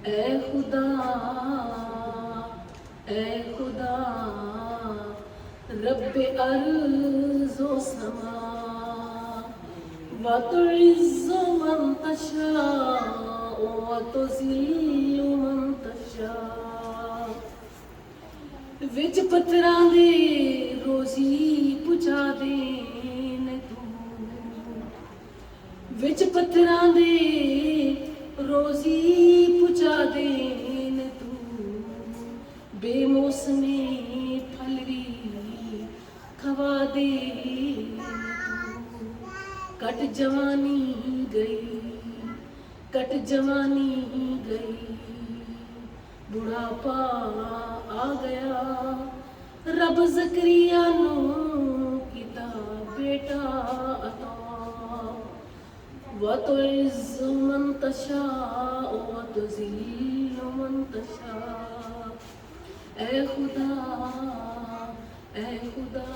ए खुदा, ए खुदा, रब्बे अर्ज़ व समा, व तुइज़्ज़ु मन तशाअ व तुज़िल्लु मन तशाअ। विच पत्थरां दे रोज़ी पुचा देन तू, विच पत्थरां दे रोज़ी पुचा देन तू, बेमौसमी फल भी खवा देन तू। कट जवानी गई, कट जवानी गई, बुढ़ापा आ गया, रब ज़करिया नू किता बेटा अता। व तुइज़्ज़ु मन तशाअ व तुज़िल्लु मन तशाअ। ए खुदा, ए खुदा,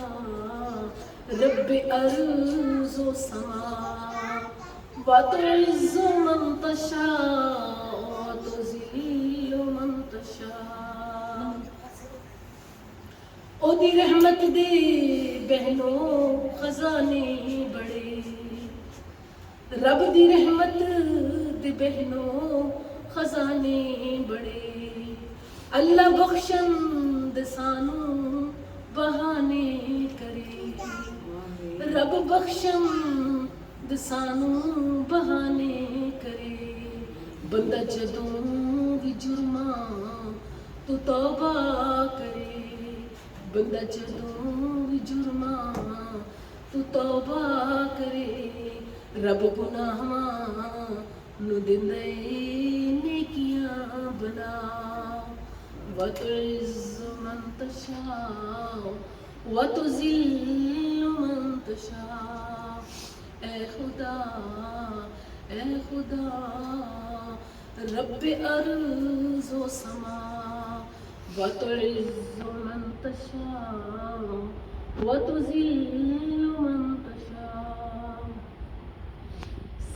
रब्बे अर्ज़ व समा, व तुइज़्ज़ु मन तशाअ व तुज़िल्लु मन तशाअ। ओदी रहमत दे बहनों खजाने बड़े, रब दी रहमत दे बहनों खजाने बड़े। अल्लाह बख्शंद सानू बहाने करे, रब बख्शंद सानू बहाने करे। बंदा जदों भी जुर्मा तो तौबा करे, बंदा जदों भी जुर्मा तो तौबा करे। रब गुनाहां नू दिंदे नेकियां बना, व तुइज़्ज़ु मन तशाअ व तुज़िल्लु मन तशाअ। ए खुदा, ए खुदा, रब्बे अर्ज़ व समा, व तुइज़्ज़ु मन तशाअ व तुज़िल्लु मन तशाअ।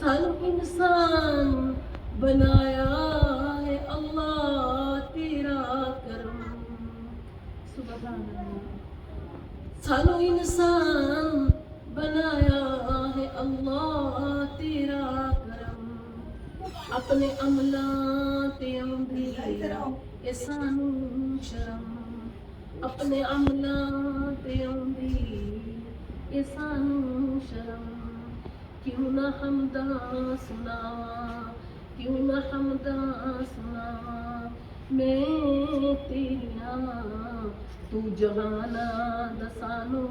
सानू इंसान बनाया है अल्लाह तेरा करम, सुभान अल्लाह। सानू इंसान बनाया है अल्लाह तेरा करम, अपने अमलां ते आउंदी ए सानू शर्म, अपने अमलां ते आउंदी ए सानू शर्म। क्यों ना हमदा सुनावा, क्यों ना हमदा सुनावा, मैं तेरिया तू जहाना दसानू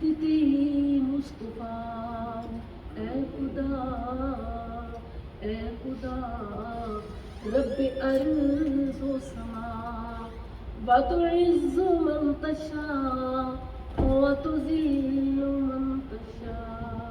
दीदी मुस्तफा। ए खुदा, ए खुदा, रब्बे अर्ज़ व समा, व तुइज़्ज़ु मन तशाअ व तुज़िल्लु मन तशाअ।